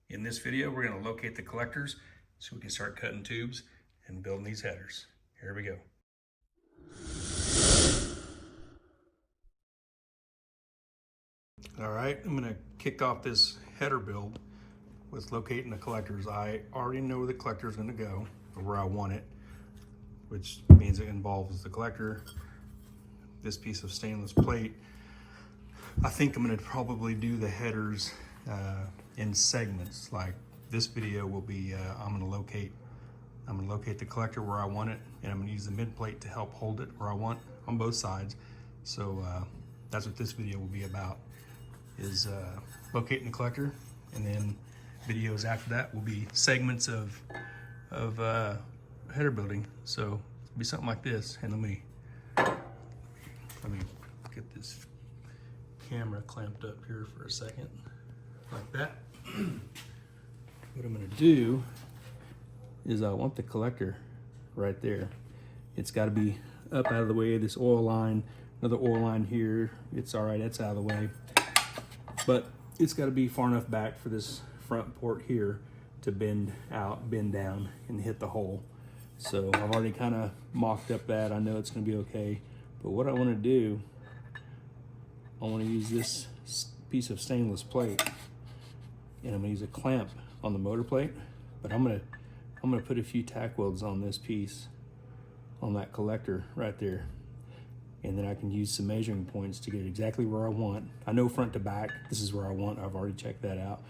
In this video, we're going to locate the collectors so we can start cutting tubes and building these headers. Here we go. All right, I'm going to kick off this header build with locating the collectors. I already know where the collector is going to go, or where I want it, which means it involves the collector, this piece of stainless plate. I think I'm going to probably do the headers in segments. Like this video will be, I'm going to locate the collector where I want it, and I'm going to use the mid plate to help hold it where I want on both sides. So that's what this video will be about, is locating the collector, and then videos after that will be segments of header building. So it'll be something like this. And let me get this camera clamped up here for a second, like that. What I'm going to do is I want the collector right there. It's got to be up out of the way of this oil line. Another oil line here. It's all right, that's out of the way. But it's got to be far enough back for this front port here to bend out, bend down, and hit the hole. So I've already kind of mocked up that. I know it's going to be okay. But what I want to do, I want to use this piece of stainless plate, and I'm going to use a clamp on the motor plate. But I'm going to put a few tack welds on this piece, on that collector right there. And then I can use some measuring points to get it exactly where I want. I know front to back, this is where I want. I've already checked that out.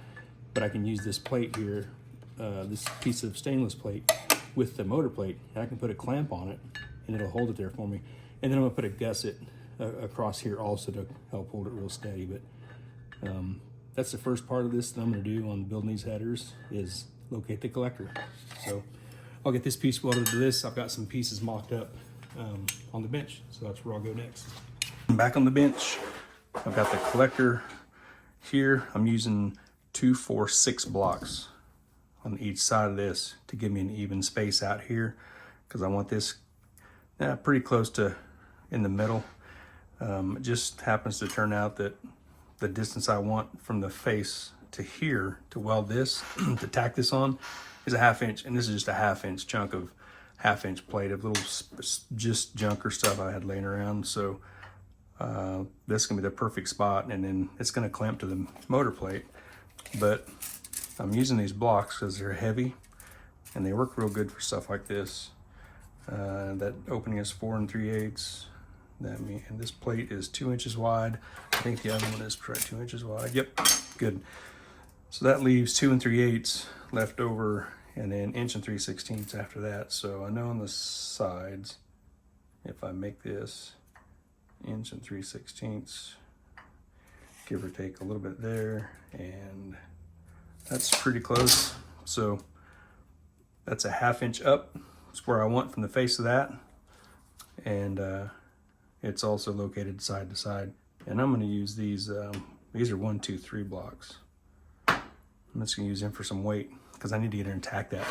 But I can use this plate here, this piece of stainless plate with the motor plate, and I can put a clamp on it, and it'll hold it there for me. And then I'm gonna put a gusset across here also to help hold it real steady. But that's the first part of this that I'm gonna do on building these headers, is locate the collector. So I'll get this piece welded to this. I've got some pieces mocked up on the bench, so that's where I'll go next. I'm back on the bench. I've got the collector here. I'm using 2, 4, 6 blocks on each side of this to give me an even space out here, because I want this pretty close to in the middle. It just happens to turn out that the distance I want from the face to here to weld this, to tack this on, is a 1/2 inch, and this is just a 1/2 inch chunk of 1/2 inch plate of little just junk or stuff I had laying around. So this is gonna be the perfect spot, and then it's gonna clamp to the motor plate. But I'm using these blocks because they're heavy and they work real good for stuff like this. That opening is 4 3/8. And this plate is 2 inches wide. I think the other one is probably 2 inches wide. Yep, good. So that leaves 2 3/8 left over, and then 1 3/16 after that. So I know on the sides, if I make this 1 3/16, give or take a little bit there, and that's pretty close. So that's a 1/2 inch up. It's where I want from the face of that. And it's also located side to side. And I'm gonna use these are 1, 2, 3 blocks. I'm just gonna use them for some weight, because I need to get in and tack that.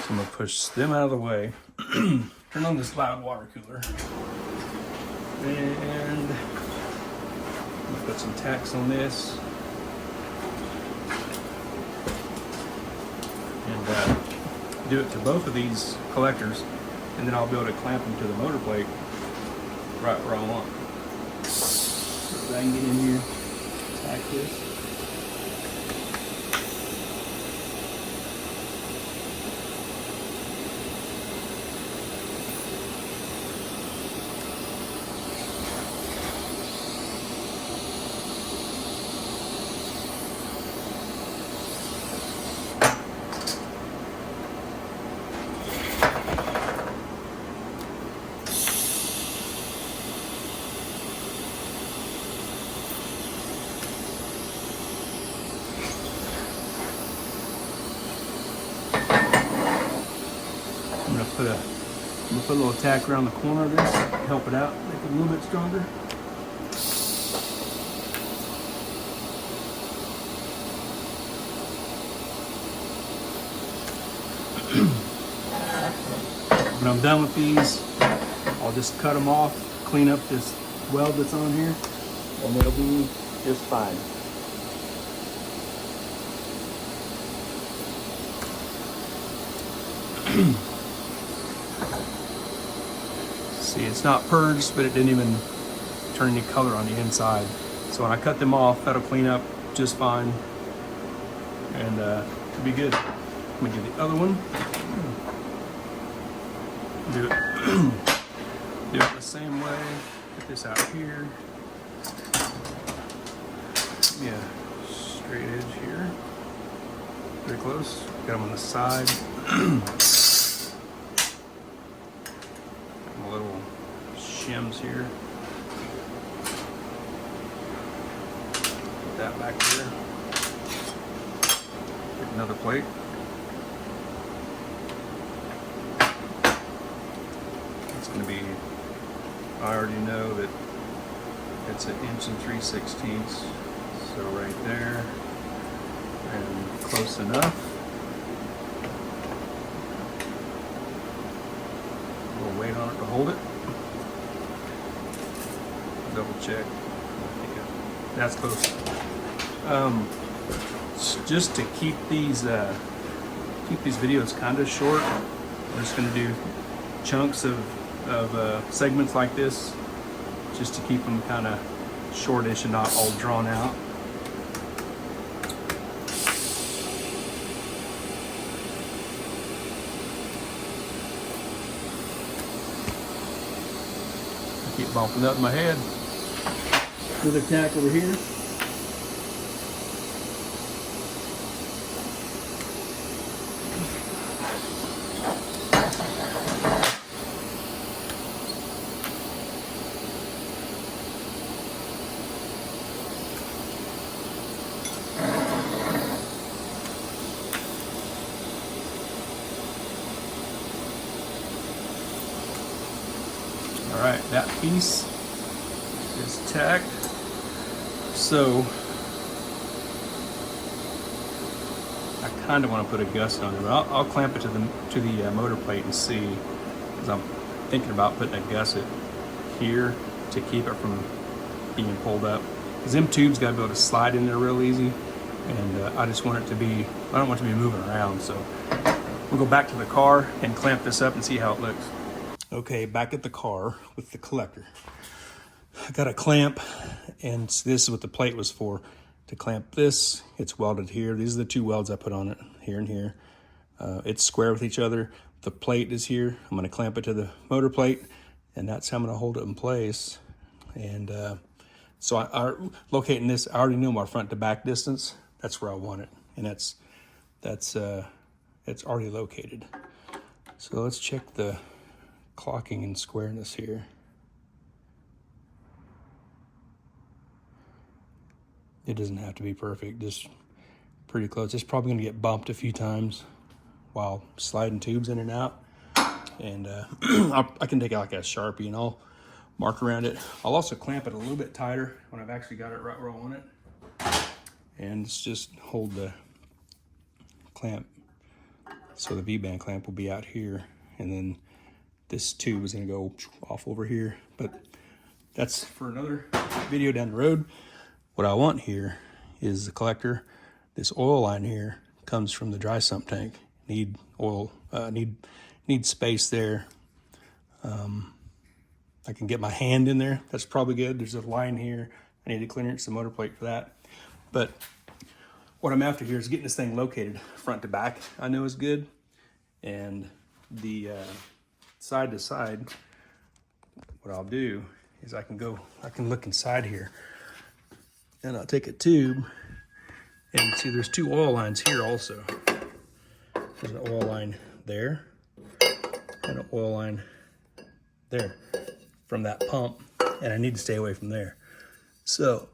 So I'm gonna push them out of the way, turn on this loud water cooler, and I'm gonna put some tacks on this, and do it to both of these collectors, and then I'll be able to clamp them to the motor plate right where I want. So I can get in here, tack this. I'm gonna put a little tack around the corner of this, help it out, make it a little bit stronger. When I'm done with these, I'll just cut them off, clean up this weld that's on here, and it'll be just fine. See, it's not purged, but it didn't even turn any color on the inside. So when I cut them off, that'll clean up just fine, and it'll be good. I'm gonna do the other one. Do it the same way. Get this out here. Yeah, straight edge here. Pretty close. Got them on the side. Little shims here. Put that back there. Get another plate. It's going to be, I already know that it's 1 3/16. So right there, and close enough. Weight on it to hold it. Double check. Yeah, that's close. Just to keep these videos kind of short, I'm just going to do chunks of segments like this, just to keep them kind of shortish and not all drawn out. Keep bumping up my head. Another tack over here. All right, that piece is tacked. So I kind of want to put a gusset on it, but I'll clamp it to the motor plate and see, because I'm thinking about putting a gusset here to keep it from being pulled up. Because them tubes got to be able to slide in there real easy, and I just want it to be, I don't want it to be moving around. So we'll go back to the car and clamp this up and see how it looks. Okay, back at the car with the collector. I got a clamp, and this is what the plate was for. To clamp this, it's welded here. These are the 2 welds I put on it, here and here. It's square with each other. The plate is here. I'm gonna clamp it to the motor plate, and that's how I'm gonna hold it in place. And so I locating this, I already knew my front to back distance. That's where I want it, and it's already located. So let's check the clocking and squareness here. It doesn't have to be perfect, just pretty close. It's probably gonna get bumped a few times while sliding tubes in and out. And I can take out like a Sharpie and I'll mark around it. I'll also clamp it a little bit tighter when I've actually got it right where I want it. And it's just hold the clamp. So the V-band clamp will be out here, and then this tube is gonna go off over here, but that's for another video down the road. What I want here is the collector. This oil line here comes from the dry sump tank. Need oil, need space there. I can get my hand in there. That's probably good. There's a line here. I need to clearance the motor plate for that. But what I'm after here is getting this thing located front to back. I know is good. And the side to side, what I'll do is I can look inside here, and I'll take a tube and see there's 2 oil lines here also. There's an oil line there and an oil line there from that pump, and I need to stay away from there. So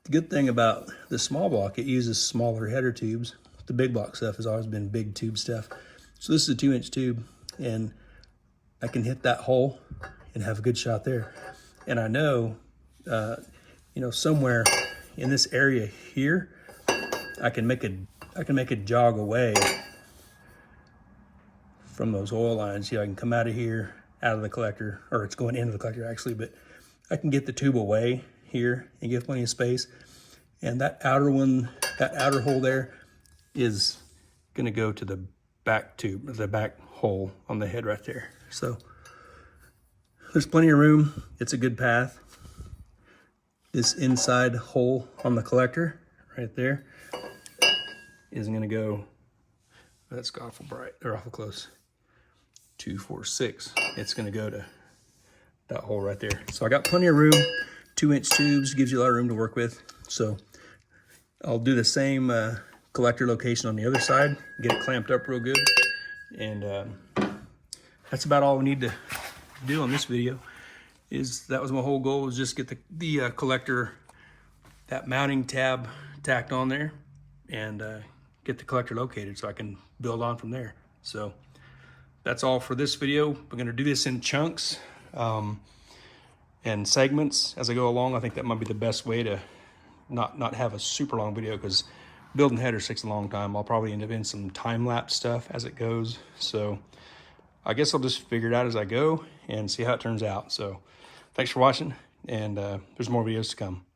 the good thing about the small block, it uses smaller header tubes. The big block stuff has always been big tube stuff. So this is a 2-inch tube, and I can hit that hole and have a good shot there. And I know, you know, somewhere in this area here, I can make a jog away from those oil lines. You know, I can come out of here, out of the collector, or it's going into the collector actually, but I can get the tube away here and give plenty of space. And that outer one, that outer hole there is gonna go to the back tube, the back hole on the head right there. So there's plenty of room. It's a good path. This inside hole on the collector right there is gonna go, that's awful bright, or awful close, 2, 4, 6. It's gonna go to that hole right there. So I got plenty of room. 2-inch tubes gives you a lot of room to work with. So I'll do the same collector location on the other side, get it clamped up real good. And that's about all we need to do on this video. That was my whole goal, was just get the collector, that mounting tab tacked on there, and get the collector located so I can build on from there. So that's all for this video. We're gonna do this in chunks and segments as I go along. I think that might be the best way to not have a super long video, because building headers takes a long time. I'll probably end up in some time-lapse stuff as it goes. So I guess I'll just figure it out as I go and see how it turns out. So thanks for watching, and there's more videos to come.